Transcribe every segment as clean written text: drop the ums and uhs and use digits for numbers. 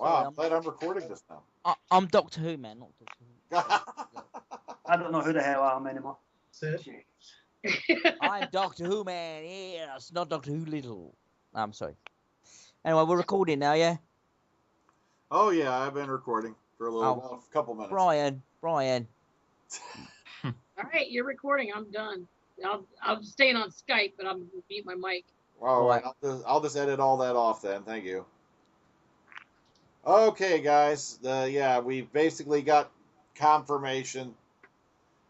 Wow, I'm glad I'm recording this now. I'm Doctor Who, man, not Doctor Who. I don't know who the hell I am anymore. I'm Doctor Who, man. Yes, not Doctor Who Little. I'm sorry. Anyway, we're recording now, yeah? Oh, yeah, I've been recording for a couple minutes. Brian. All right, you're recording. I'm done. I'm staying on Skype, but I'm going to mute my mic. All right, I'll just edit all that off then. Thank you. Okay, guys. We've basically got confirmation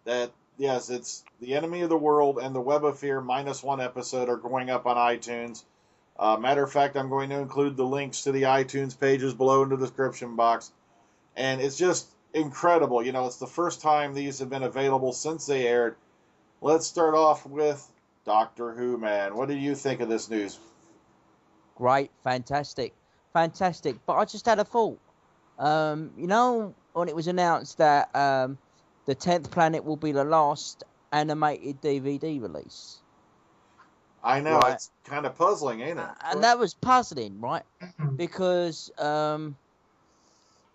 that, yes, it's The Enemy of the World and the Web of Fear -1 episode are going up on iTunes. Matter of fact, I'm going to include the links to the iTunes pages below in the description box. And it's just incredible. You know, it's the first time these have been available since they aired. Let's start off with Doctor Who, man. What do you think of this news? Great, fantastic. But I just had a thought. You know, when it was announced that the 10th Planet will be the last animated DVD release. I know, right? It's kind of puzzling, ain't it? And that was puzzling, right? Because, you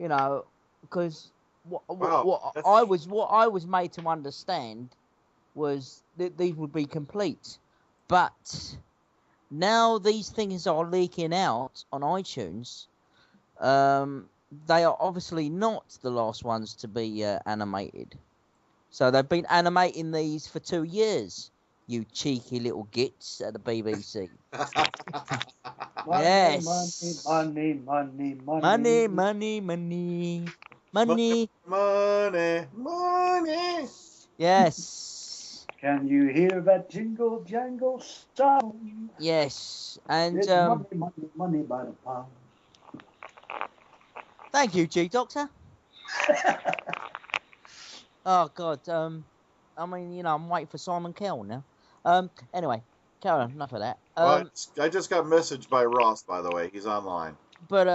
know, because what I was made to understand was that these would be complete. But now these things are leaking out on iTunes. They are obviously not the last ones to be animated. So they've been animating these for 2 years. You cheeky little gits at the BBC. Yes. Money. Yes. Can you hear that jingle jangle sound? Yes. And it's money by the pound. Thank you, G-Doctor. Oh God. I mean, you know, I'm waiting for Simon Cowell now. Anyway, carry on. Enough of that. I just got messaged by Ross, by the way. He's online. But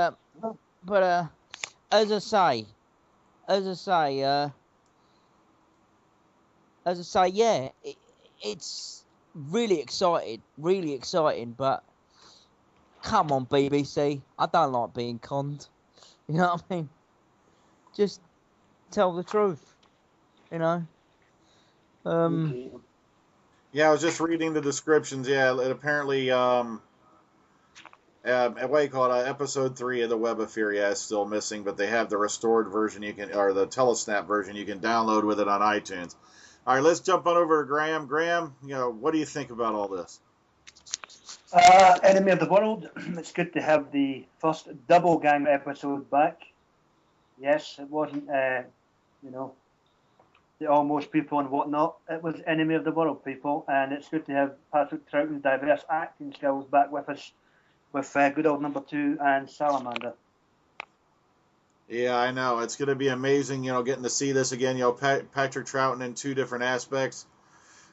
as I say, yeah, it's really exciting. But come on, BBC, I don't like being conned. You know what I mean? Just tell the truth. You know. Yeah, I was just reading the descriptions. Yeah, it apparently, what do you call it? Episode 3 of the Web of Fear, is still missing, but they have the restored version or the telesnap version you can download with it on iTunes. All right, let's jump on over to Graham. Graham, you know, what do you think about all this? Enemy of the World. It's good to have the first double gang episode back. Yes, it wasn't, you know, the Almost people and whatnot. It was Enemy of the World people, and it's good to have Patrick Troughton's diverse acting skills back with us, with good old number 2 and Salamander. Yeah, I know. It's going to be amazing, you know, getting to see this again. You know, Patrick Troughton in 2 different aspects.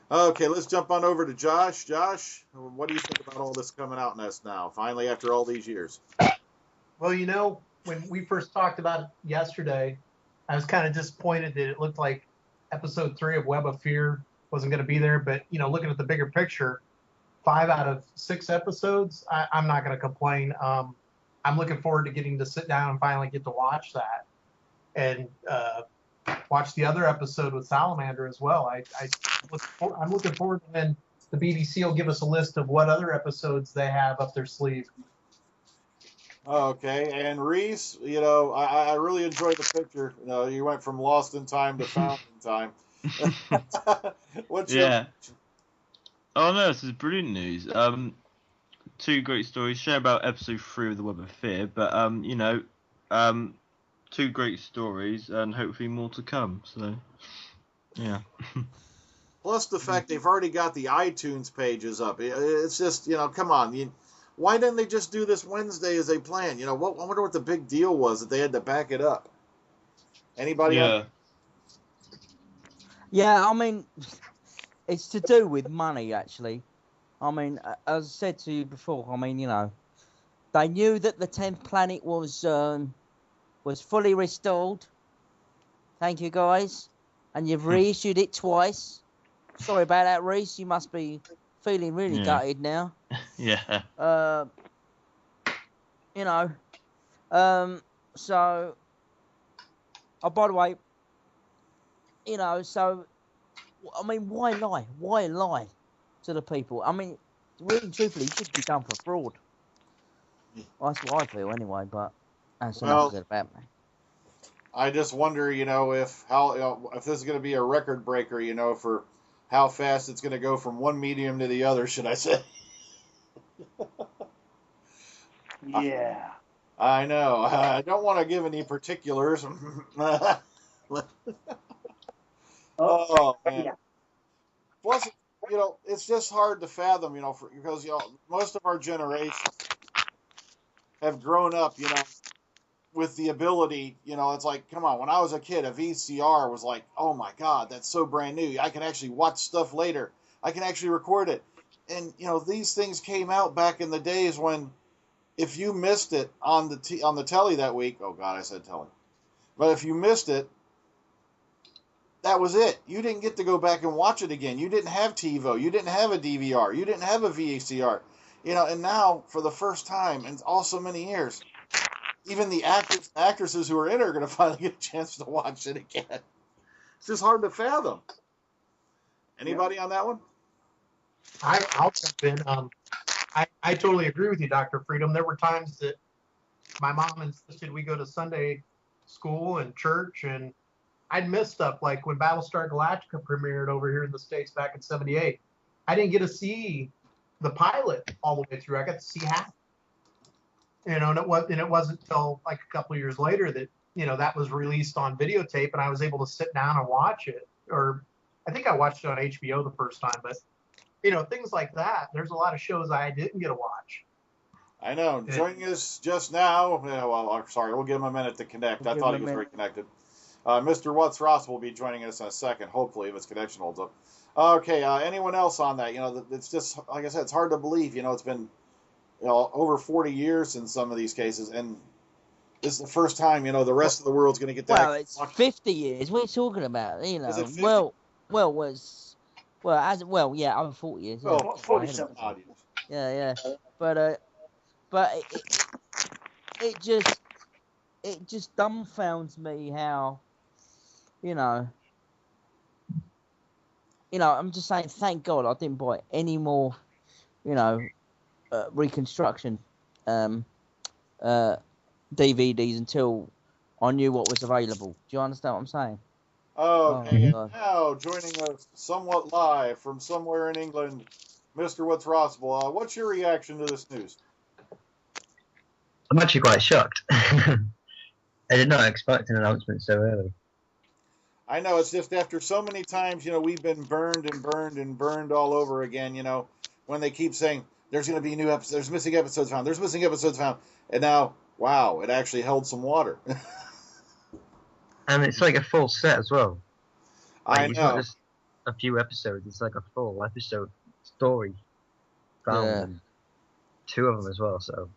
Okay, let's jump on over to Josh. Josh, what do you think about all this coming out now, finally, after all these years? Well, you know, when we first talked about it yesterday, I was kind of disappointed that it looked like Episode 3 of Web of Fear wasn't going to be there. But, you know, looking at the bigger picture, 5 out of 6 episodes, I'm not going to complain. I'm looking forward to getting to sit down and finally get to watch that and watch the other episode with Salamander as well. I'm looking forward to when the BBC will give us a list of what other episodes they have up their sleeve. Okay, and Reese, you know, I really enjoyed the picture. You know, you went from Lost in Time to Found in Time. What's your... Oh no, this is brilliant news. 2 great stories. Share about episode 3 of the Web of Fear, but you know, 2 great stories and hopefully more to come. So, yeah. Plus the fact they've already got the iTunes pages up. It's just, you know, come on. Why didn't they just do this Wednesday as they planned? You know, I wonder what the big deal was that they had to back it up. Anybody else? Yeah, I mean, it's to do with money, actually. I mean, as I said to you before, I mean, you know, they knew that the 10th Planet was fully restored. Thank you, guys. And you've reissued it twice. Sorry about that, Reese. You must be feeling really gutted now. Yeah. You know, So, oh, by the way, you know, so, I mean, why lie? Why lie to the people? I mean, really, truthfully, you should be done for fraud. Well, that's what I feel anyway, but that's enough said about me. I just wonder, you know, if this is going to be a record breaker, you know, for how fast it's going to go from one medium to the other, should I say? Yeah. I know. I don't want to give any particulars. Oh, man. Yeah. Plus, you know, it's just hard to fathom, you know, because, you know, most of our generation have grown up, you know, with the ability, you know, it's like, come on, when I was a kid, a VCR was like, oh my God, that's so brand new. I can actually watch stuff later. I can actually record it. And, you know, these things came out back in the days when if you missed it on the telly that week, oh God, I said telly. But if you missed it, that was it. You didn't get to go back and watch it again. You didn't have TiVo. You didn't have a DVR. You didn't have a VCR. You know, and now, for the first time in so many years, even the actresses who are in it are going to finally get a chance to watch it again. It's just hard to fathom. Anybody on that one? I'll jump in. I totally agree with you, Dr. Freedom. There were times that my mom insisted we go to Sunday school and church, and I'd miss stuff like when Battlestar Galactica premiered over here in the States back in '78. I didn't get to see the pilot all the way through. I got to see half. You know, and it wasn't until like a couple of years later that, you know, that was released on videotape and I was able to sit down and watch it. Or I think I watched it on HBO the first time, but, you know, things like that. There's a lot of shows I didn't get to watch. I know. Joining us just now, well, I'm sorry, we'll give him a minute to connect. I thought he was very connected. MrWhatsRossable will be joining us in a second, hopefully, if his connection holds up. Okay, anyone else on that? You know, it's just, like I said, it's hard to believe. You know, it's been, you know, over 40 years in some of these cases, and this is the first time, you know, the rest of the world's going to get that. Well, it's 50 years. What are you talking about? You know, Is it 50? well, yeah, over 40 years. Yeah. Well, 47 odd years. Yeah, but it just dumbfounds me how, you know, I'm just saying, thank God I didn't buy any more, you know, reconstruction DVDs until I knew what was available. Do you understand what I'm saying? Okay, and now joining us somewhat live from somewhere in England, MrWhatsRossable. What's your reaction to this news? I'm actually quite shocked. I did not expect an announcement so early. I know, it's just after so many times, you know, we've been burned and burned and burned all over again, you know, when they keep saying, there's going to be new episodes, there's missing episodes found, there's missing episodes found, and now, wow, it actually held some water. And it's like a full set as well. Like, I know. It's not just a few episodes, it's like a full episode story found, and 2 of them as well, so.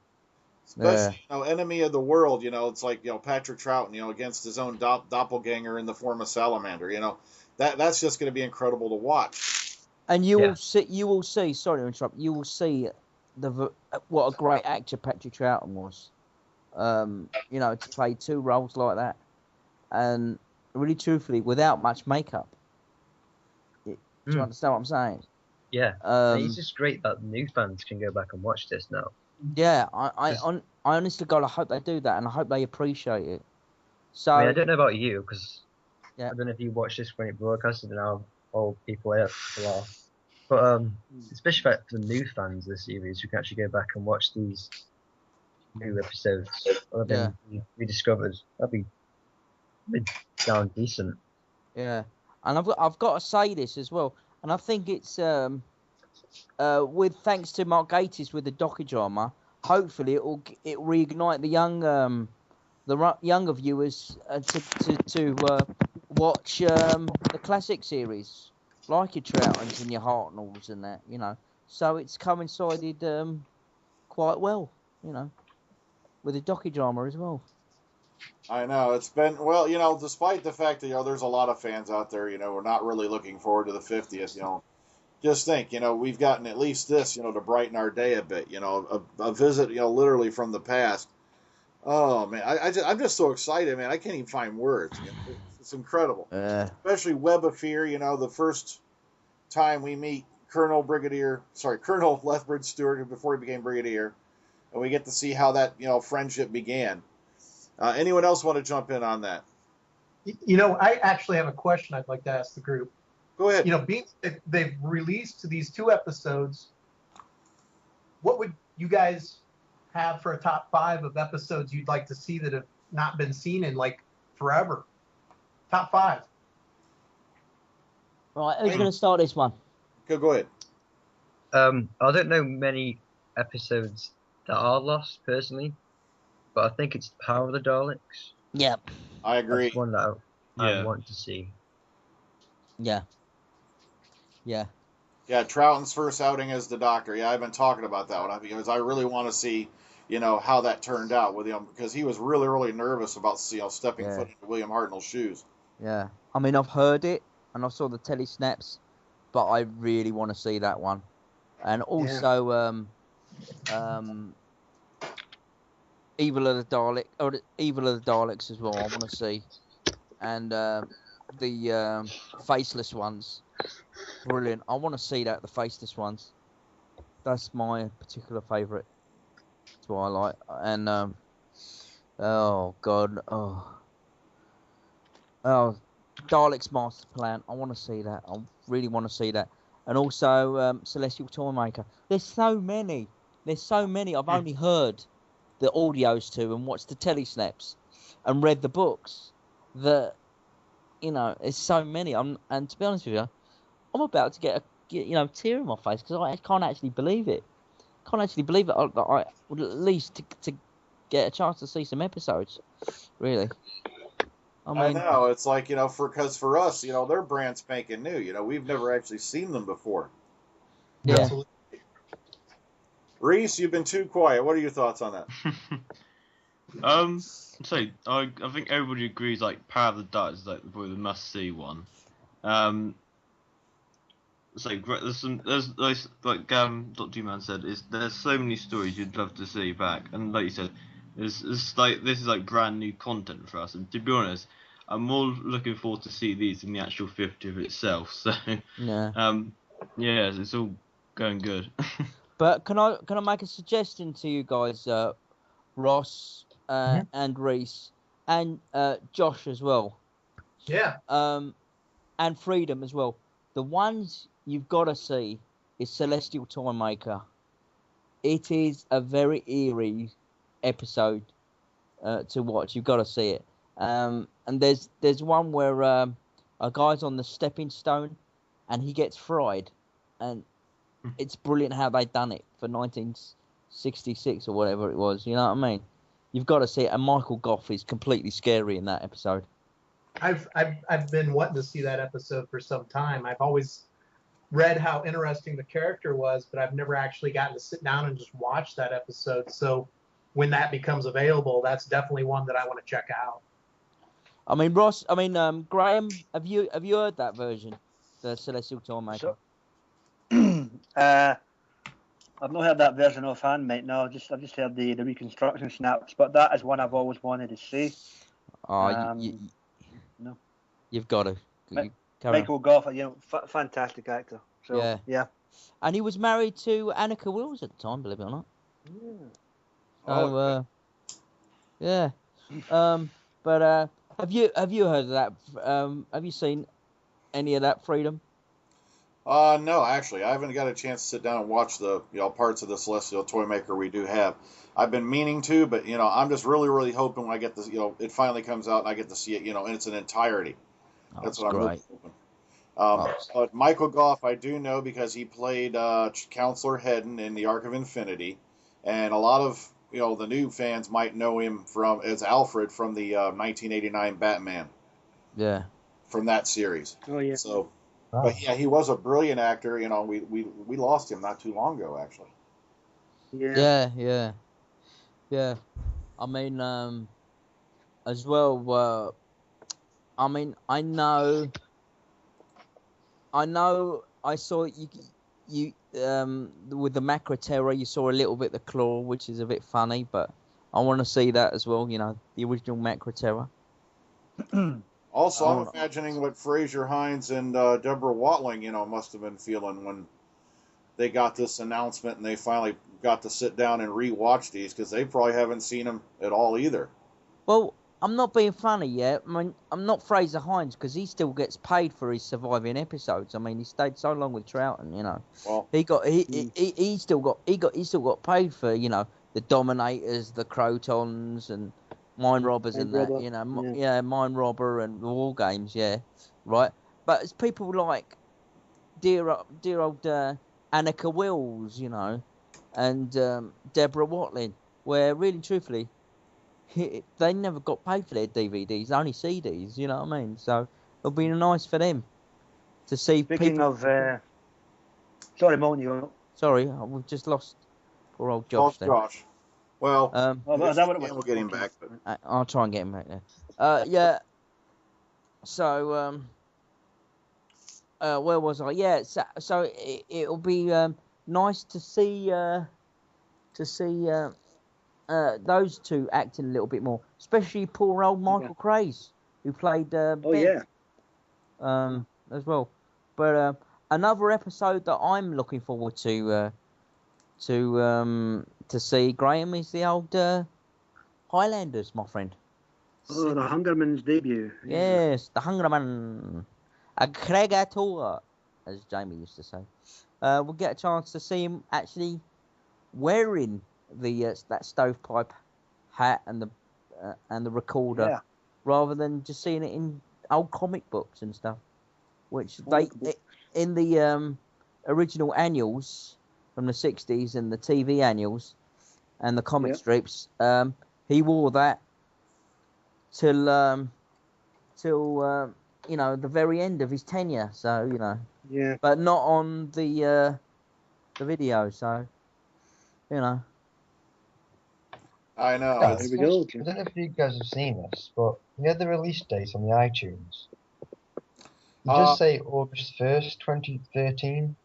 Especially, you know, enemy of the world, you know, it's like, you know, Patrick Troughton, you know, against his own doppelganger in the form of Salamander, you know, that's just going to be incredible to watch. And you will see, sorry to interrupt, you will see what a great actor Patrick Troughton was, you know, to play 2 roles like that, and really truthfully, without much makeup. Do you understand what I'm saying? Yeah, it's just great that new fans can go back and watch this now. Yeah, I honestly, God, I hope they do that, and I hope they appreciate it. So I mean, I don't know about you, because I don't know if you watched this when it broadcasted and how old people are. But especially for the new fans of the series who can actually go back and watch these new episodes that have been rediscovered, that'd be sound decent. Yeah, and I've got to say this as well, and I think it's with thanks to Mark Gatiss with the docudrama, hopefully it will reignite the younger viewers to watch the classic series, like your Troutons and your Hartnells and that, you know. So it's coincided quite well, you know, with the docudrama as well. I know, it's been, well, you know, despite the fact that, you know, there's a lot of fans out there, you know, we're not really looking forward to the 50th, you know. Just think, you know, we've gotten at least this, you know, to brighten our day a bit, you know, a visit, you know, literally from the past. Oh man, I'm just so excited, man. I can't even find words. It's incredible, especially Web of Fear. The first time we meet Colonel Lethbridge Stewart before he became Brigadier, and we get to see how that friendship began. Anyone else want to jump in on that? I actually have a question I'd like to ask the group. Go ahead. They've released these 2 episodes. What would you guys have for a top 5 of episodes you'd like to see that have not been seen in like forever? Top 5. Right, who's going to start this one? Go ahead. I don't know many episodes that are lost personally, but I think it's Power of the Daleks. Yep. I agree. That's one that I want to see. Yeah. Yeah, Troughton's first outing as the Doctor. Yeah, I've been talking about that one because I really want to see, how that turned out with him, because he was really, really nervous about, stepping foot into William Hartnell's shoes. Yeah. I mean, I've heard it and I saw the telly snaps, but I really want to see that one. And also, Evil of the Daleks as well. I want to see, and the faceless ones. Brilliant. I want to see that, the faceless ones. That's my particular favourite. That's what I like. And oh god, Daleks Master Plan. I want to see that. I really want to see that. And also Celestial Toymaker. There's so many. I've only heard the audios to and watched the telesnaps and read the books. There's so many. And to be honest with you, I'm about to get a tear in my face because I can't actually believe it. I would at least to get a chance to see some episodes. Really. I know. It's like, because for us, they're brand spanking new. We've never actually seen them before. Yeah. Absolutely. Reese, you've been too quiet. What are your thoughts on that? So I think everybody agrees like Power of the Daleks is like probably the must-see one. So there's like DoctorWhoMan said, there's so many stories you'd love to see back, and like you said, this is like brand new content for us. And to be honest, I'm more looking forward to see these than the actual 50th itself. So it's all going good. But can I make a suggestion to you guys, Ross and Reese and Josh as well? Yeah. And Freedom as well. The ones you've got to see is Celestial Toymaker. It is a very eerie episode to watch. You've got to see it. And there's one where a guy's on the stepping stone and he gets fried, and it's brilliant how they done it for 1966 or whatever it was. You know what I mean? You've got to see it. And Michael Gough is completely scary in that episode. I've been wanting to see that episode for some time. I've always read how interesting the character was, but I've never actually gotten to sit down and just watch that episode. So when that becomes available, that's definitely one that I want to check out. I mean, Graham, have you heard that version, the Celestial Toymaker? I've not heard that version offhand, mate. No, I've just heard the reconstruction snaps, but that is one I've always wanted to see. No, you've got to. Michael Gough, fantastic actor. So yeah. And he was married to Annika Wills at the time, believe it or not. Yeah. But have you heard of that? Have you seen any of that, Freedom? No, actually, I haven't got a chance to sit down and watch the parts of the Celestial Toymaker we do have. I've been meaning to, but I'm just really, really hoping when I get this, it finally comes out and I get to see it, in its entirety. That's what I'm really hoping. But Michael Gough, I do know because he played Counselor Hedden in the Ark of Infinity, and a lot of the new fans might know him as Alfred from the 1989 Batman. Yeah. From that series. Oh yeah. So. But yeah, he was a brilliant actor. We lost him not too long ago, actually. Yeah. I mean, as well. I mean, I know. I saw you with the Macra Terror. You saw a little bit the claw, which is a bit funny, but I want to see that as well. You know, the original Macra Terror. Also, I'm imagining what Fraser Hines and Deborah Watling, you know, must have been feeling when they got this announcement and they finally got to sit down and rewatch these, because they probably haven't seen them at all either. Well, I'm not being funny yet. I mean, I'm not Fraser Hines, because he still gets paid for his surviving episodes. I mean, he stayed so long with Troughton, you know. Well, he still got paid for, you know, the Dominators, the Crotons, and Mine Robbers and that, you know, Mine Robber and War Games, yeah, right. But it's people like dear old Annika Wills, you know, and Deborah Watling, where really truthfully, they never got paid for their DVDs, only CDs, you know what I mean? So it'll be nice for them to see. Speaking of, sorry, Molyneux. Sorry, we've just lost poor old Josh there. Josh. Well, we'll get him back. But... I'll try and get him back there. Yeah. So, where was I? Yeah. So it'll be nice to see those two acting a little bit more, especially poor old Michael Craze, who played Ben, as well. But another episode that I'm looking forward to see, Graham, is the old Highlanders, my friend. Oh, the Hungerman's debut. Yes, the Hungerman, a Cregator, as Jamie used to say. We'll get a chance to see him actually wearing the that stovepipe hat and the recorder, rather than just seeing it in old comic books and stuff, which in the original annuals from the 60s and the TV annuals and the comic strips, he wore that till you know, the very end of his tenure. So, you know, but not on the video. So, you know. I know. Here we go. I don't know if you guys have seen this, but you know the release date on the iTunes. You just say August 1st, 2013.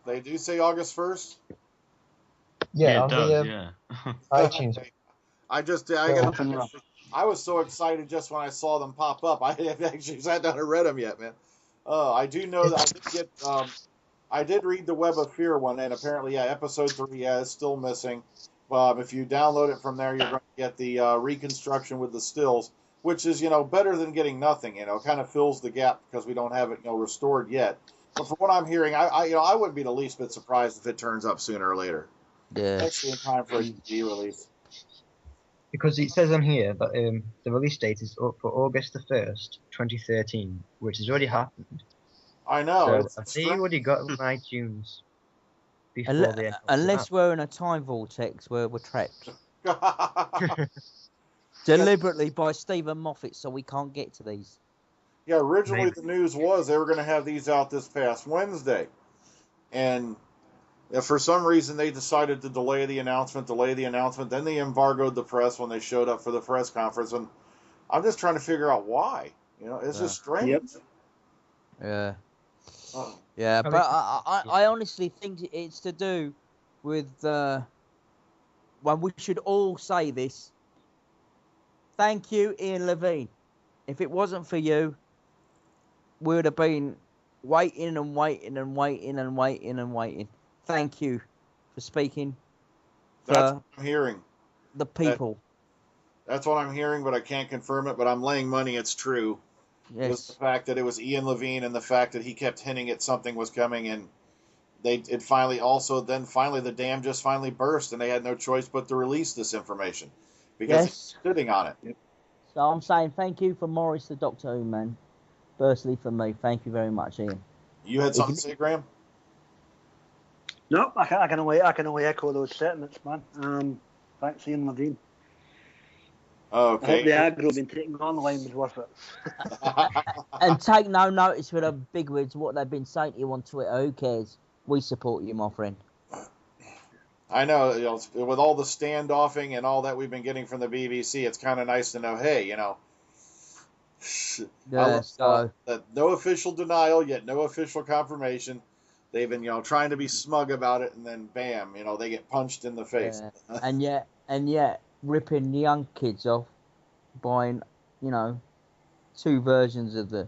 They do say August 1st? Yeah, it does, iTunes. I was so excited just when I saw them pop up. I haven't actually sat down and read them yet, man. I do know that I did read the Web of Fear one, and apparently, episode 3 is still missing. If you download it from there, you're going to get the reconstruction with the stills, which is, you know, better than getting nothing. You know, kind of fills the gap because we don't have it, you know, restored yet. But from what I'm hearing, I wouldn't be the least bit surprised if it turns up sooner or later. Yeah. Especially in time for a DVD release. Because it says on here that the release date is up for August the 1st, 2013, which has already happened. I know. So I think you already got it on iTunes before the end. Unless we're in a time vortex where we're trapped. Deliberately by Stephen Moffat, so we can't get to these. Yeah, originally the news was they were going to have these out this past Wednesday. And for some reason they decided to delay the announcement. Then they embargoed the press when they showed up for the press conference. And I'm just trying to figure out why. You know, it's just strange. Yep. Yeah. Yeah, but I honestly think it's to do with... well, we should all say this. Thank you, Ian Levine. If it wasn't for you, we would have been waiting and waiting and waiting and waiting and waiting. Thank you for speaking. That's what I'm hearing. The people. That's what I'm hearing, but I can't confirm it. But I'm laying money it's true. Yes. It was the fact that it was Ian Levine and the fact that he kept hinting at something was coming, and finally the dam just finally burst, and they had no choice but to release this information because he's sitting on it. So I'm saying thank you for Morris the Doctor Who man. Firstly for me, thank you very much, Ian. You had something to say, Graham? No, I can only echo those sentiments, man. Thanks, Ian Levine. Okay. I hope the aggro been taken on the line was worth it. And take no notice for the bigwigs what they've been saying to you on Twitter. Who cares? We support you, my friend. I know, you know, with all the standoffing and all that we've been getting from the BBC, it's kind of nice to know, hey, you know, that no official denial, yet no official confirmation. they've been, trying to be smug about it, and then bam, they get punched in the face. Yeah. and yet ripping the young kids off, buying, 2 versions of the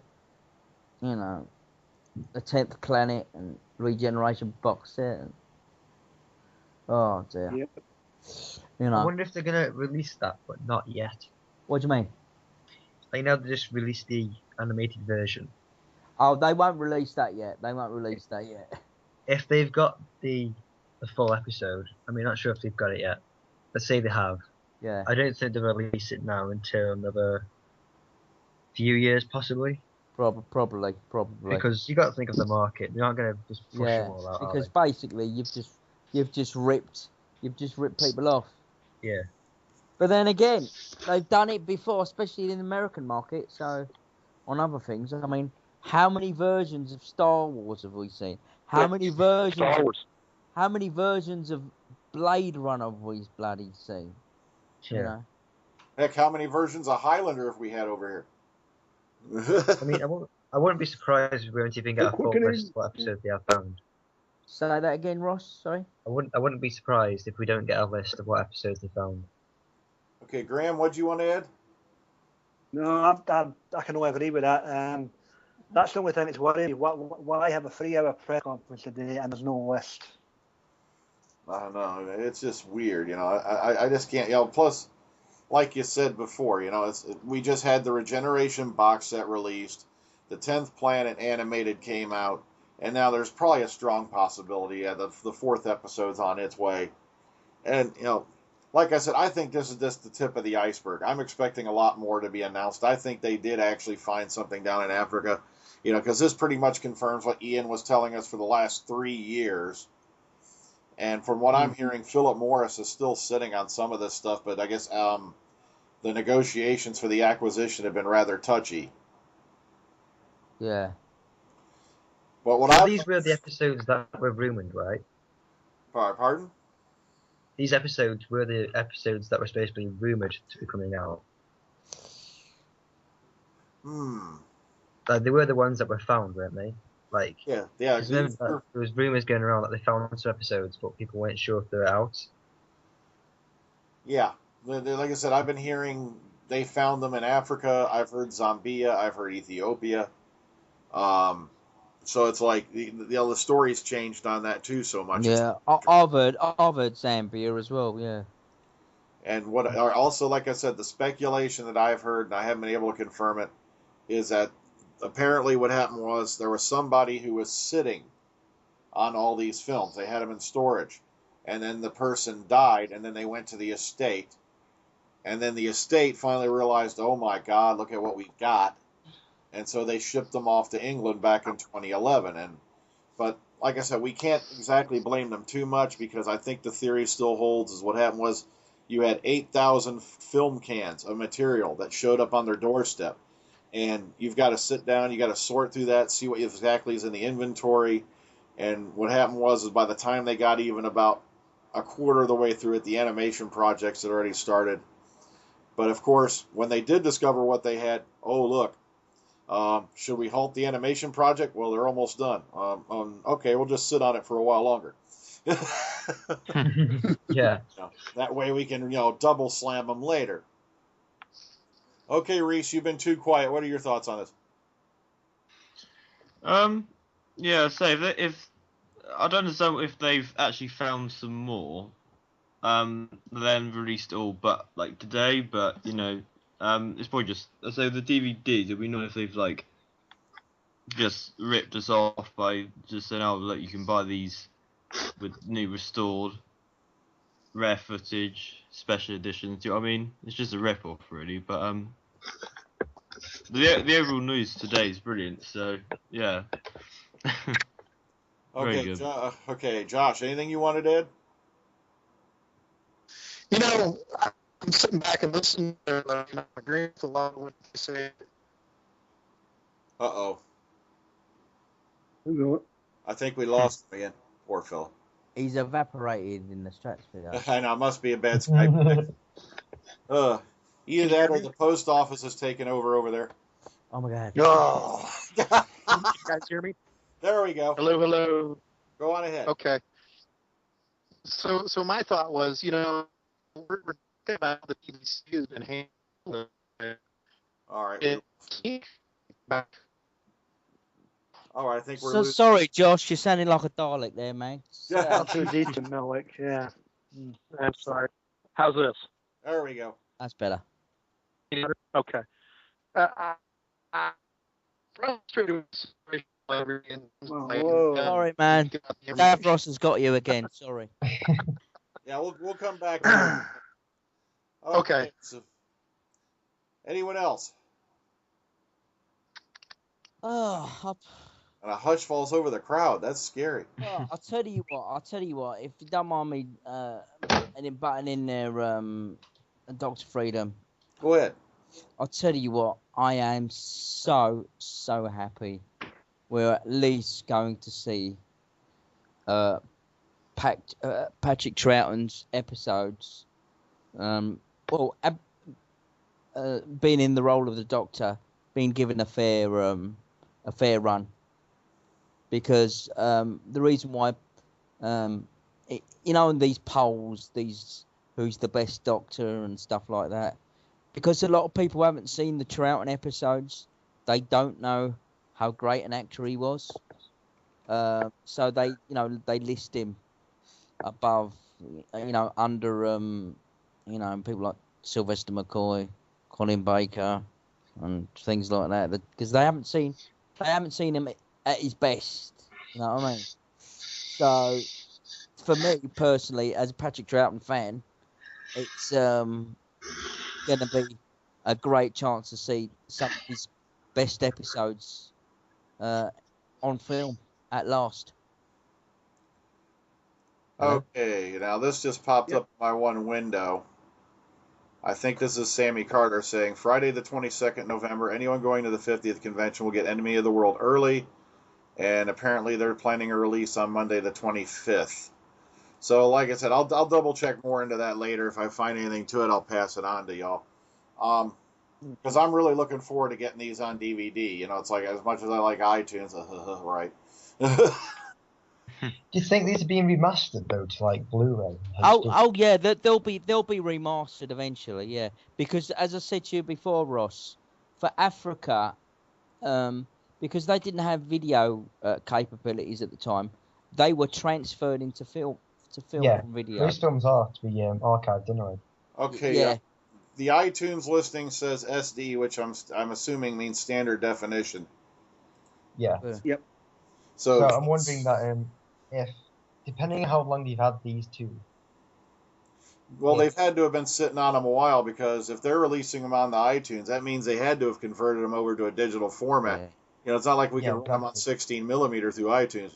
10th Planet and Regeneration box set. Oh dear. Yep. I wonder if they're gonna release that, but not yet. What do you mean? They just released the animated version. Oh, they won't release that yet. If they've got the full episode, not sure if they've got it yet. Let's say they have. Yeah. I don't think they'll release it now until another few years, possibly. Probably. Because you got to think of the market. They're not going to just push them all out. Because basically, you've just ripped people off. Yeah. But then again, they've done it before, especially in the American market. So, on other things, how many versions of Star Wars have we seen? How many versions of Blade Runner have we bloody seen? Yeah. Heck, how many versions of Highlander have we had over here? I wouldn't be surprised if we won't even get a full list of what episodes they have found. Say that again, Ross. Sorry. I wouldn't be surprised if we don't get a list of what episodes they found. Okay, Graham, what do you want to add? No, I can only agree with that. That's the only thing that's worrying me. Why have a 3-hour press conference today and there's no list? I don't know. It's just weird, I just can't. Plus, like you said before, we just had the Regeneration box set released, the 10th Planet animated came out, and now there's probably a strong possibility the 4th episode's on its way. And, like I said, I think this is just the tip of the iceberg. I'm expecting a lot more to be announced. I think they did actually find something down in Africa, because this pretty much confirms what Ian was telling us for the last 3 years. And from what I'm hearing, Philip Morris is still sitting on some of this stuff, but I guess the negotiations for the acquisition have been rather touchy. Yeah. But these were the episodes that were rumored, right? Pardon? These episodes were the episodes that were supposed to be rumored to be coming out. They were the ones that were found, weren't they? Yeah. There was rumors going around that they found some episodes, but people weren't sure if they were out. Yeah. Like I said, I've been hearing they found them in Africa. I've heard Zambia. I've heard Ethiopia. So it's like the story's changed on that too so much. Yeah, I've heard Zambia as well. Yeah. And what also, like I said, the speculation that I've heard, and I haven't been able to confirm it, is that apparently what happened was there was somebody who was sitting on all these films. They had them in storage, and then the person died, and then they went to the estate, and then the estate finally realized, oh my God, look at what we got. And so they shipped them off to England back in 2011. But like I said, we can't exactly blame them too much, because I think the theory still holds is what happened was you had 8,000 film cans of material that showed up on their doorstep. And you've got to sit down, you got to sort through that, see what exactly is in the inventory. And what happened was by the time they got even about a quarter of the way through it, the animation projects had already started. But of course, when they did discover what they had, oh look, should we halt the animation project? Well, they're almost done. Okay, we'll just sit on it for a while longer. Yeah. That way we can, double slam them later. Okay, Reese, you've been too quiet. What are your thoughts on this? Yeah, so if I don't understand if they've actually found some more, then released all, but today. But it's probably just so the DVDs. We know if they've just ripped us off by just saying, "Oh, you can buy these with new restored, rare footage, special editions." Do you know what I mean? It's just a rip-off, really. But the overall news today is brilliant. So yeah. Very good. Okay, Josh. Anything you wanted to add? I'm sitting back and listening to I'm agreeing with a lot of what they say. Uh-oh. Hello. I think we lost him again. Poor Phil. He's evaporated in the stratosphere. I know, must be a bad Skype. Either that or the post office has taken over there. Oh my God. Oh. You guys hear me? There we go. Hello. Go on ahead. Okay. So my thought was, we're talking about the BBC has been handling it. All right. It All right, I think we're So losing. sorry, Josh. You're sounding like a Dalek there, man. That's who needs to Malik, yeah. I'm sorry. How's this? There we go. That's better. Okay. Frustrated with the situation. Whoa. Sorry, man. Dave Ross has got you again. Sorry. Yeah, we'll come back. To Okay. So, anyone else? Oh, And a hush falls over the crowd. That's scary. I'll tell you what. If you don't mind me, and then butting in there, Dr. Freedom. Go ahead. I'll tell you what. I am so happy. We're at least going to see Patrick Troughton's episodes. Being in the role of the Doctor, being given a fair run. Because the reason why, in these polls, who's the best Doctor and stuff like that, because a lot of people haven't seen the Troughton episodes, they don't know how great an actor he was. So they list him above, under, people like Sylvester McCoy, Colin Baker, and things like that, because they haven't seen him at his best. You know what I mean? So, for me personally, as a Patrick Troughton fan, it's going to be a great chance to see some of his best episodes on film at last. Okay, now this just popped up in my one window. I think this is Sammy Carter saying, Friday the 22nd November, anyone going to the 50th convention will get Enemy of the World early, and apparently they're planning a release on Monday the 25th. So, like I said, I'll double check more into that later. If I find anything to it, I'll pass it on to y'all. Because I'm really looking forward to getting these on DVD. It's like, as much as I like iTunes, right? Do you think these are being remastered though to like Blu-ray? Oh yeah, they'll be remastered eventually, yeah. Because as I said to you before, Ross, for Africa, because they didn't have video capabilities at the time, they were transferred into film from video. Those films are to be archived anyway. Okay. Yeah. The iTunes listing says SD, which I'm assuming means standard definition. Yeah. Yep. So I'm wondering that if, depending on how long you've had these two. Well, they've had to have been sitting on them a while, because if they're releasing them on the iTunes, that means they had to have converted them over to a digital format. Yeah. It's not like we can run them on 16 millimeter through iTunes.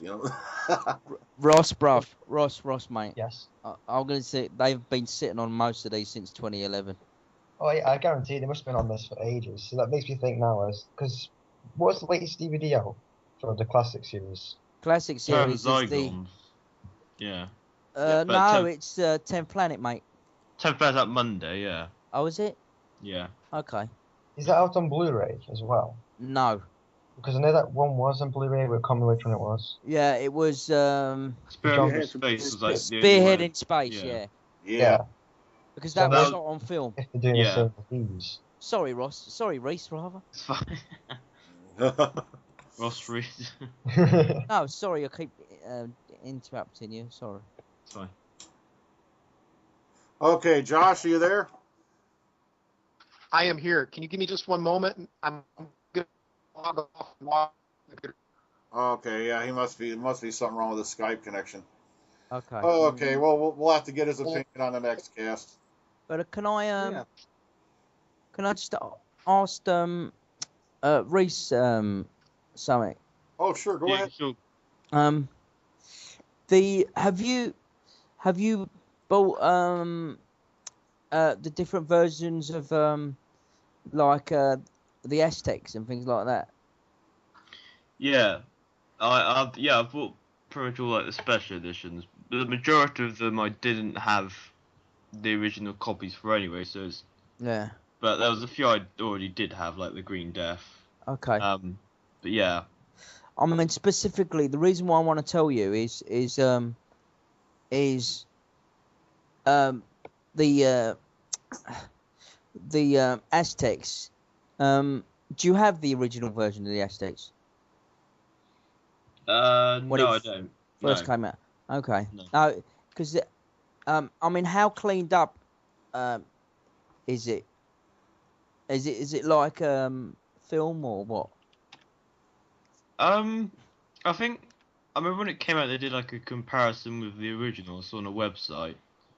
Ross, mate. Yes. I'm going to say they've been sitting on most of these since 2011. Oh, yeah, I guarantee they must have been on this for ages. So that makes me think now because what's the latest DVD out for the classic series? Classic series is the... Yeah. No, it's 10th Planet, mate. 10th Planet that Monday, yeah. Oh, is it? Yeah. Okay. Is that out on Blu-ray as well? No. Because I know that one was on Blu-ray, but I can't remember which one it was. Yeah, it was... Spearhead in Space was like Spearhead in Space, yeah. Because that was not on film. If they're doing the same with these. Sorry, Ross. Sorry, Reese, rather. It's fine. Ross Reese. No, sorry, I keep interrupting you. Sorry. It's fine. Okay, Josh, are you there? I am here. Can you give me just one moment? I'm going to log off. Okay, yeah, it must be something wrong with the Skype connection. Okay. Oh, okay, well, we'll have to get his opinion on the next cast. But can I just ask Reese something? Oh, sure, go ahead. Sure. Have you bought the different versions of the Aztecs and things like that? Yeah, I've bought pretty much all like the special editions. But the majority of them I didn't have the original copies for anyway, so it's... Yeah. But there was a few I already did have, like the Green Death. Okay. But yeah. I mean, specifically, the reason why I want to tell you is the Aztecs. Do you have the original version of the Aztecs? No, I don't. First came out. Okay. No, because I mean, how cleaned up is it? Is it like film or what? I think I remember when it came out, they did like a comparison with the original. I saw on a website.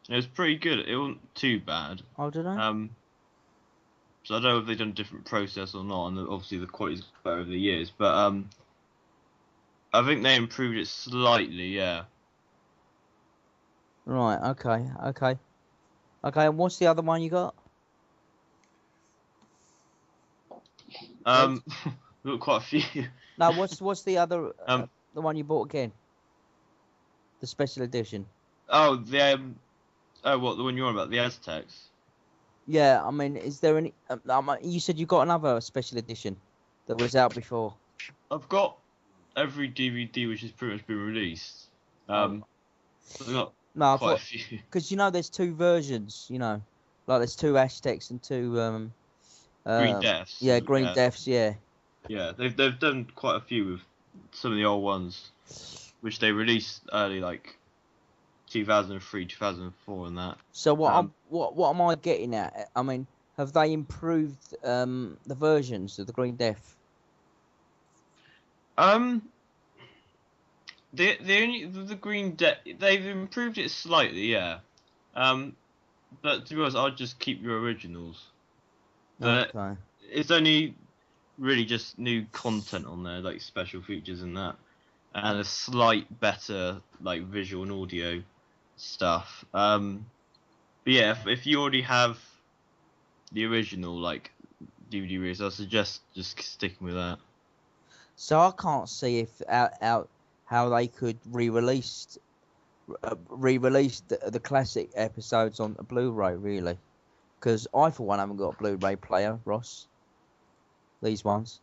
And it was pretty good. It wasn't too bad. Oh, did I? So I don't know if they've done a different process or not, and obviously the quality's got better over the years. But I think they improved it slightly. Yeah. Right. Okay. And what's the other one you got? We've got quite a few. No. What's the other? The one you bought again? The special edition. Oh, what, the one you're on about, the Aztecs? Yeah, I mean, is there any? You said you got another special edition that was out before. I've got every DVD which has pretty much been released. I've got quite a few. Because there's two versions. Like there's two Aztecs and two Green Deaths. Yeah, Green Deaths. Yeah. Yeah, they've done quite a few with some of the old ones, which they released early, like 2003, 2004, and that. So what am I getting at? I mean, have they improved the versions of the Green Death? The Green Death, they've improved it slightly, yeah. But to be honest, I'd just keep your originals. Okay. It's only really just new content on there, like special features and that, and a slight better like visual and audio stuff. But yeah, if you already have the original like DVD release, I suggest just sticking with that. So I can't see if how they could re-release the classic episodes on a Blu-ray, really, because I for one haven't got a Blu-ray player, Ross. These ones.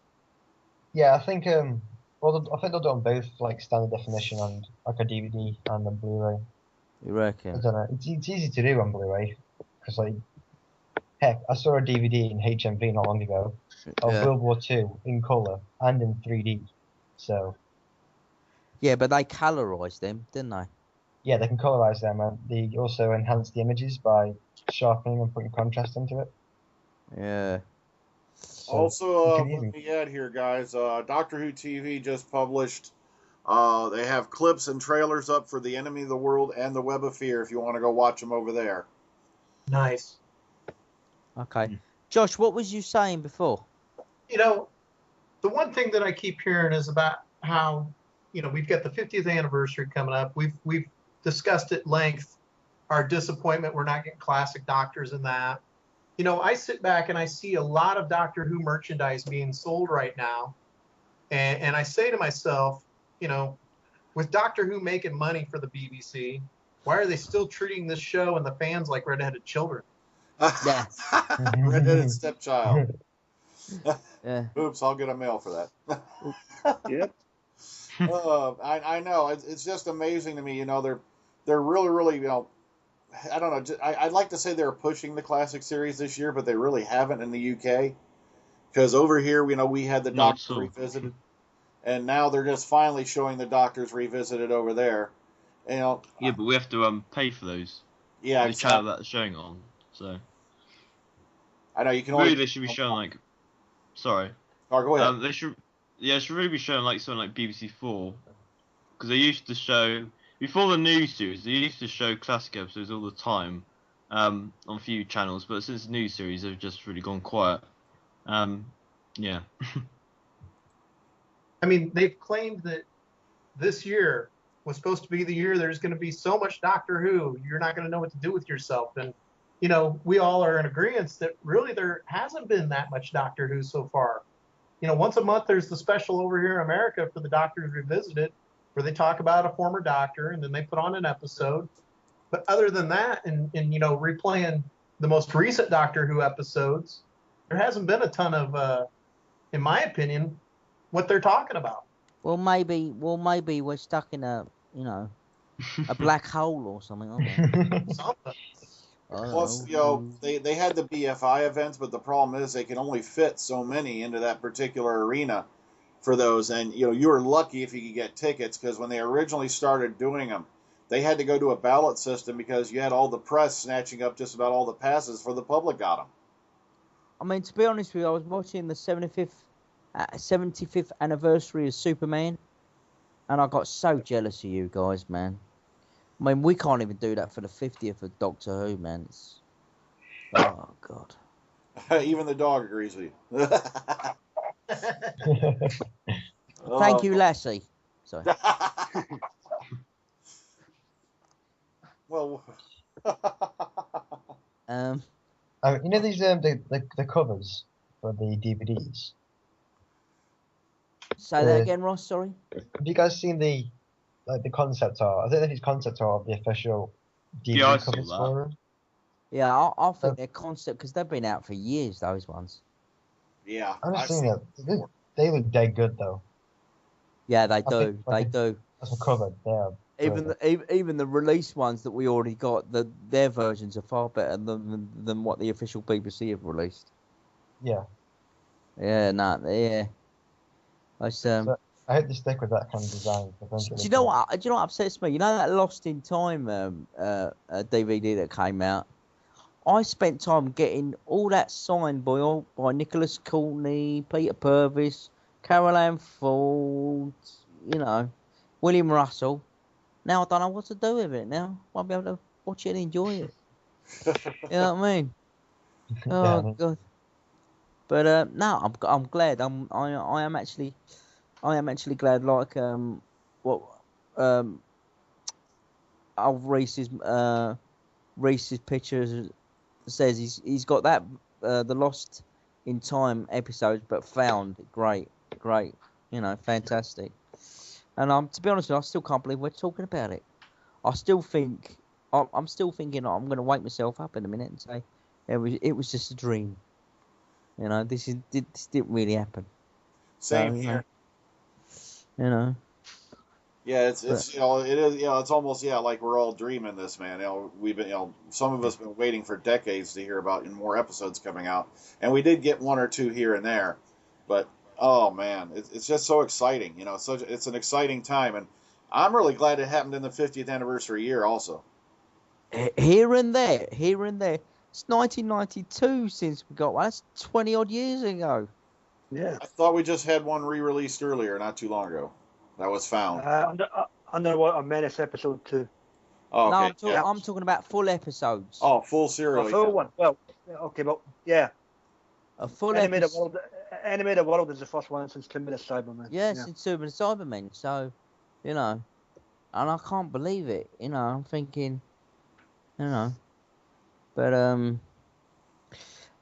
Yeah, I think I think they'll do them both, like standard definition and like a DVD and a Blu-ray. You reckon? I don't know. It's easy to do on Blu-ray because, like, heck, I saw a DVD in HMV not long ago of World War II in color and in 3D. So. Yeah, but they colorized them, didn't they? Yeah, they can colorize them, and they also enhance the images by sharpening and putting contrast into it. Yeah. So also, let me add here, guys. Doctor Who TV just published. They have clips and trailers up for The Enemy of the World and The Web of Fear if you want to go watch them over there. Nice. Okay. Josh, what was you saying before? The one thing that I keep hearing is about how, we've got the 50th anniversary coming up. We've discussed at length our disappointment we're not getting classic Doctors in that. I sit back and I see a lot of Doctor Who merchandise being sold right now. And I say to myself, with Doctor Who making money for the BBC, why are they still treating this show and the fans like redheaded children? Yeah. Redheaded stepchild. Yeah. Oops, I'll get a mail for that. Yep. I know. It's just amazing to me. They're really, I don't know. I'd like to say they're pushing the classic series this year, but they really haven't in the UK. Because over here, we had the Doctor revisited, and now they're just finally showing the Doctors revisited over there. Yeah, but we have to pay for those. Yeah, the channel that they're showing on. So I know you can. Really, they should be showing like. Sorry. Oh, go ahead. They should really be showing like something like BBC 4, because they used to show. Before the new series, they used to show classic episodes all the time on a few channels, but since the new series, they've just really gone quiet. Yeah. I mean, they've claimed that this year was supposed to be the year there's going to be so much Doctor Who, you're not going to know what to do with yourself. And, we all are in agreement that really there hasn't been that much Doctor Who so far. Once a month, there's the special over here in America for the Doctors Revisited, where they talk about a former doctor and then they put on an episode. But other than that, and replaying the most recent Doctor Who episodes, there hasn't been a ton of, in my opinion, what they're talking about. Well, maybe we're stuck in a a black hole or something. Something. Plus, they had the BFI events, but the problem is they can only fit so many into that particular arena for those. And, you were lucky if you could get tickets, because when they originally started doing them, they had to go to a ballot system because you had all the press snatching up just about all the passes for the public got them. I mean, to be honest with you, I was watching the 75th anniversary of Superman, and I got so jealous of you guys, man. I mean, we can't even do that for the 50th of Doctor Who, man. Oh, God. Even the dog agrees with you. Thank you, Lassie. Sorry. Well, you know these the covers for the DVDs. Say that again, Ross. Sorry. Have you guys seen the concept art? I don't know if it's concept art of the official DVD covers for them. Yeah, I think they're concept because they've been out for years. Those ones. Yeah, I've seen it. They look dead good though. Yeah, they do. They do. That's a cover. Even the release ones that we already got, their versions are far better than what the official BBC have released. Yeah. Yeah, yeah. I hope they stick with that kind of design. Do you know what upsets me? You know that Lost in Time DVD that came out? I spent time getting all that signed by Nicholas Courtney, Peter Purvis, Carol Ann Ford, William Russell. Now I don't know what to do with it. Now I'll be able to watch it and enjoy it. You know what I mean? Oh God! But no, I'm glad. I am actually glad. Like what Reese's pictures says he's got that the Lost in Time episodes, but found great, fantastic. And to be honest with you, I still can't believe we're talking about it. I still think I'm still thinking I'm going to wake myself up in a minute and say it was just a dream. This didn't really happen. Same here. Yeah, it is. It's almost like we're all dreaming this, man. We've been some of us been waiting for decades to hear about more episodes coming out, and we did get one or two here and there, but oh man, it's just so exciting. It's an exciting time, and I'm really glad it happened in the 50th anniversary year also. Here and there. It's 1992 since we got one. That's 20 odd years ago. Yeah. I thought we just had one re-released earlier, not too long ago. That was found. Under what a Menace episode 2. Oh, okay. No, I'm talking about full episodes. Oh, full serial. A full one. Well, okay, but yeah. A full Animated World. Animated World is the first one since 2 Minutes Cybermen. Yeah, since 2 Minutes Cybermen. So, and I can't believe it. I'm thinking, but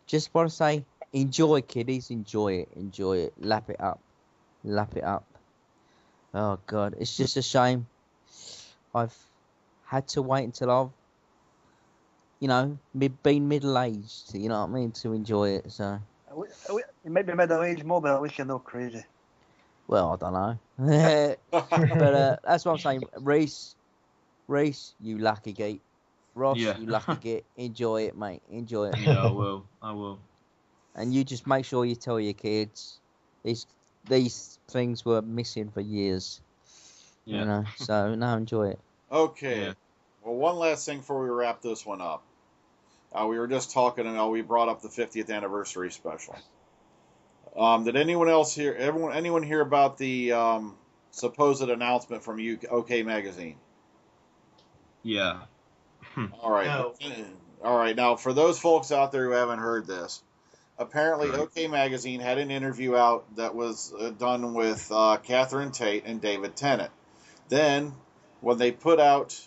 just want to say, enjoy, kiddies, enjoy it, lap it up. Oh God, it's just a shame. I've had to wait until I've, been middle-aged. You know what I mean, to enjoy it. So. You might be middle-aged more, but at least you're not crazy. Well, I don't know. But that's what I'm saying. Reese, you lucky gate. Ross, you lucky git. Enjoy it, mate. Enjoy it. Yeah, I will. And you just make sure you tell your kids these things were missing for years. Yeah. So now enjoy it. Okay. Yeah. Well, one last thing before we wrap this one up. We were just talking, and we brought up the 50th anniversary special. Did anyone else hear? Anyone hear about the supposed announcement from OK Magazine? Yeah. All right. No. All right. Now, for those folks out there who haven't heard this, apparently OK Magazine had an interview out that was done with Catherine Tate and David Tennant. Then, when they put out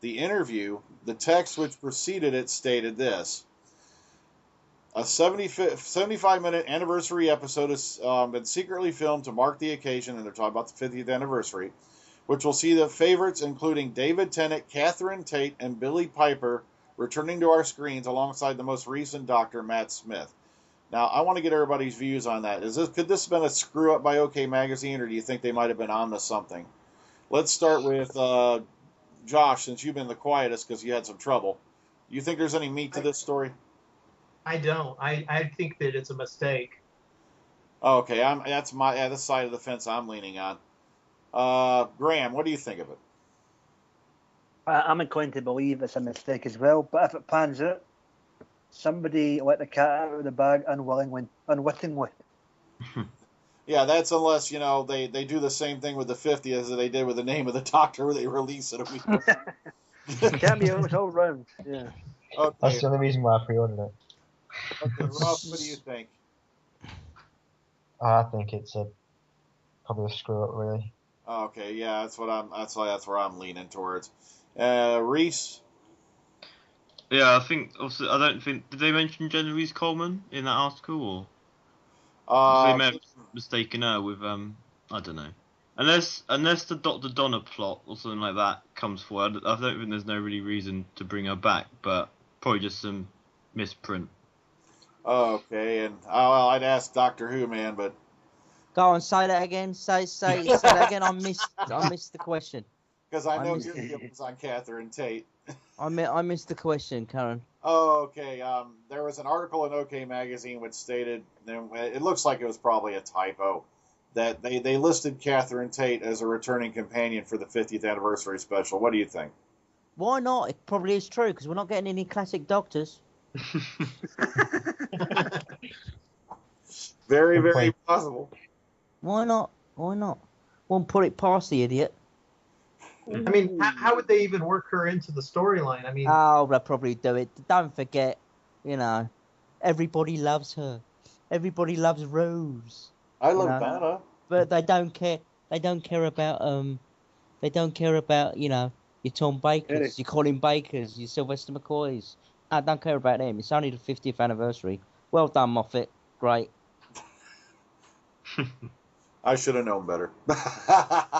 the interview, the text which preceded it stated this: a 75-minute anniversary episode has been secretly filmed to mark the occasion, and they're talking about the 50th anniversary, which will see the favorites including David Tennant, Catherine Tate, and Billie Piper returning to our screens alongside the most recent Doctor, Matt Smith. Now, I want to get everybody's views on that. Could this have been a screw up by OK Magazine, or do you think they might have been on to something? Let's start with Josh, since you've been the quietest because you had some trouble. Do you think there's any meat to this story? I don't. I think that it's a mistake. Okay, that's the side of the fence I'm leaning on. Graham, what do you think of it? I'm inclined to believe it's a mistake as well, but if it pans out, somebody let the cat out of the bag unwittingly. Yeah, that's unless, they do the same thing with the 50 as they did with the name of the Doctor, where they release it a week before. Cameos all round, yeah. Okay. That's the only reason why I pre-ordered it. Okay, Ross, what do you think? I think it's probably a screw up, really. Okay, yeah, that's where I'm leaning towards. Reese? Yeah, I think also did they mention Jenna-Louise Coleman in that article, or they may have mistaken her with I don't know. Unless the Dr. Donna plot or something like that comes forward, I don't think there's no really reason to bring her back, but probably just some misprint. Okay, and I'd ask DoctorWhoMan, but go on, say that again. Say that again. I missed the question. Because I know your feelings on Catherine Tate. I missed the question, Karen. Oh, okay. There was an article in OK Magazine which stated, it looks like it was probably a typo, that they listed Catherine Tate as a returning companion for the 50th anniversary special. What do you think? Why not? It probably is true, because we're not getting any classic Doctors. Very, very possible. Why not? Won't put it past the idiot. I mean, how would they even work her into the storyline? I mean, they'll probably do it. Don't forget, everybody loves her. Everybody loves Rose. I love Donna. But they don't care. They don't care about your Tom Bakers, your Colin Bakers, your Sylvester McCoys. I don't care about them. It's only the 50th anniversary. Well done, Moffat. Great. I should have known better.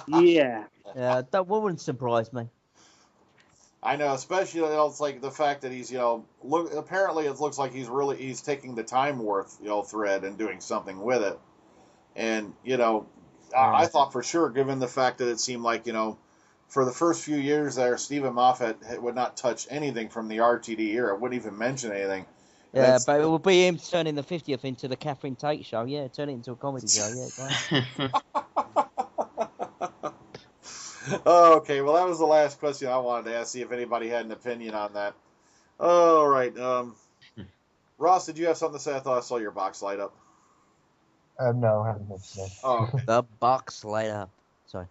Yeah. Yeah, that wouldn't surprise me. I know, especially it's like the fact that he's apparently it looks like he's taking the Time War thread and doing something with it, and I thought for sure, given the fact that it seemed like for the first few years there, Stephen Moffat would not touch anything from the RTD era, wouldn't even mention anything. Yeah, but it will be him turning the 50th into the Catherine Tate show. Yeah, turn it into a comedy show. Yeah, Okay, well, that was the last question I wanted to ask, see if anybody had an opinion on that. All right. Ross, did you have something to say? I thought I saw your box light up. No, I haven't heard today. Oh, okay. The box light up. Sorry.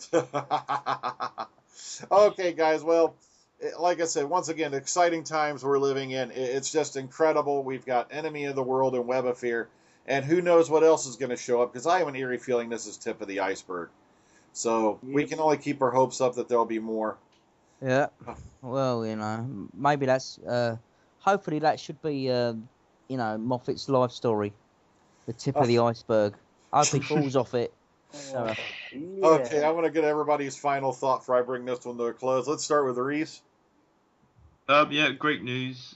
Okay, guys. Well, like I said, once again, exciting times we're living in. It's just incredible. We've got Enemy of the World and Web of Fear, and who knows what else is going to show up, because I have an eerie feeling this is tip of the iceberg. So we can only keep our hopes up that there'll be more. Yeah. Well, maybe that's hopefully that should be Moffat's life story, the tip of the iceberg. I hope he falls off it. Yeah. Okay, I want to get everybody's final thought before I bring this one to a close. Let's start with Reese. Yeah, great news.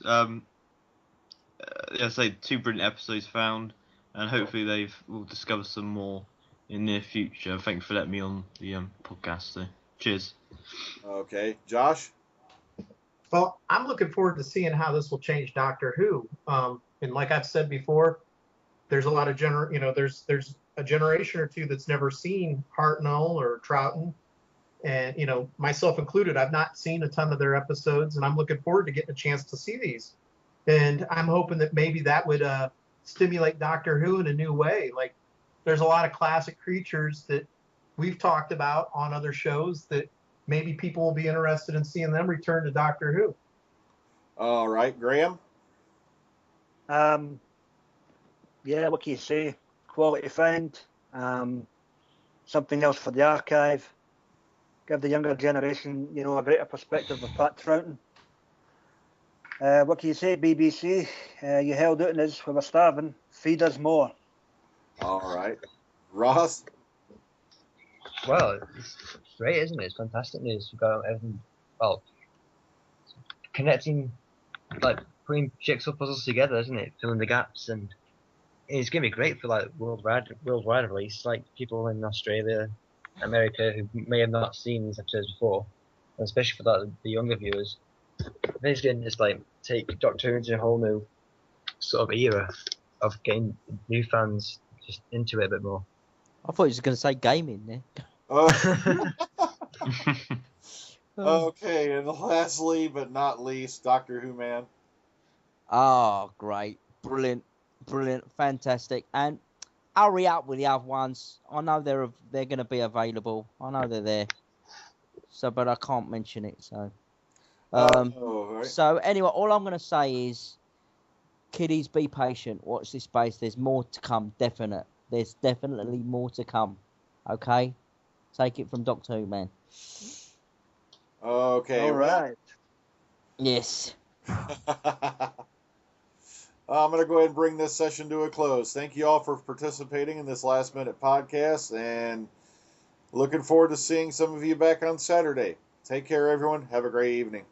Say 2 brilliant episodes found, and hopefully we'll discover some more in near future. Thank you for letting me on the podcast. So, cheers. Okay, Josh. Well, I'm looking forward to seeing how this will change Doctor Who. And like I've said before, there's a lot of there's a generation or two that's never seen Hartnell or Troughton, and myself included. I've not seen a ton of their episodes, and I'm looking forward to getting a chance to see these. And I'm hoping that maybe that would stimulate Doctor Who in a new way. Like, there's a lot of classic creatures that we've talked about on other shows that maybe people will be interested in seeing them return to Doctor Who. All right, Graham. Yeah, what can you say? Quality find. Something else for the archive. Give the younger generation, a greater perspective of Pat Troughton. What can you say, BBC? You held out on us. We were starving. Feed us more. All right. Ross? Well, it's great, isn't it? It's fantastic news. We've got everything, connecting, like putting jigsaw puzzles together, isn't it? Filling the gaps, and it's gonna be great for like worldwide release, like people in Australia, America who may have not seen these episodes before, and especially for the younger viewers. It's going to just like take Doctor Who into a whole new sort of era of getting new fans just into it a bit more. I thought you was going to say gaming there. Okay, and lastly but not least, Doctor Who Man. Oh, great. Brilliant, fantastic. And hurry up with the other ones. I know they're going to be available. I know they're there. So, but I can't mention it. So, right. So anyway, all I'm going to say is, kiddies, be patient. Watch this space. There's more to come. Definite. There's definitely more to come. Okay, take it from Doctor Who Man. Okay. All right. Yes. I'm going to go ahead and bring this session to a close. Thank you all for participating in this last-minute podcast, and looking forward to seeing some of you back on Saturday. Take care, everyone. Have a great evening.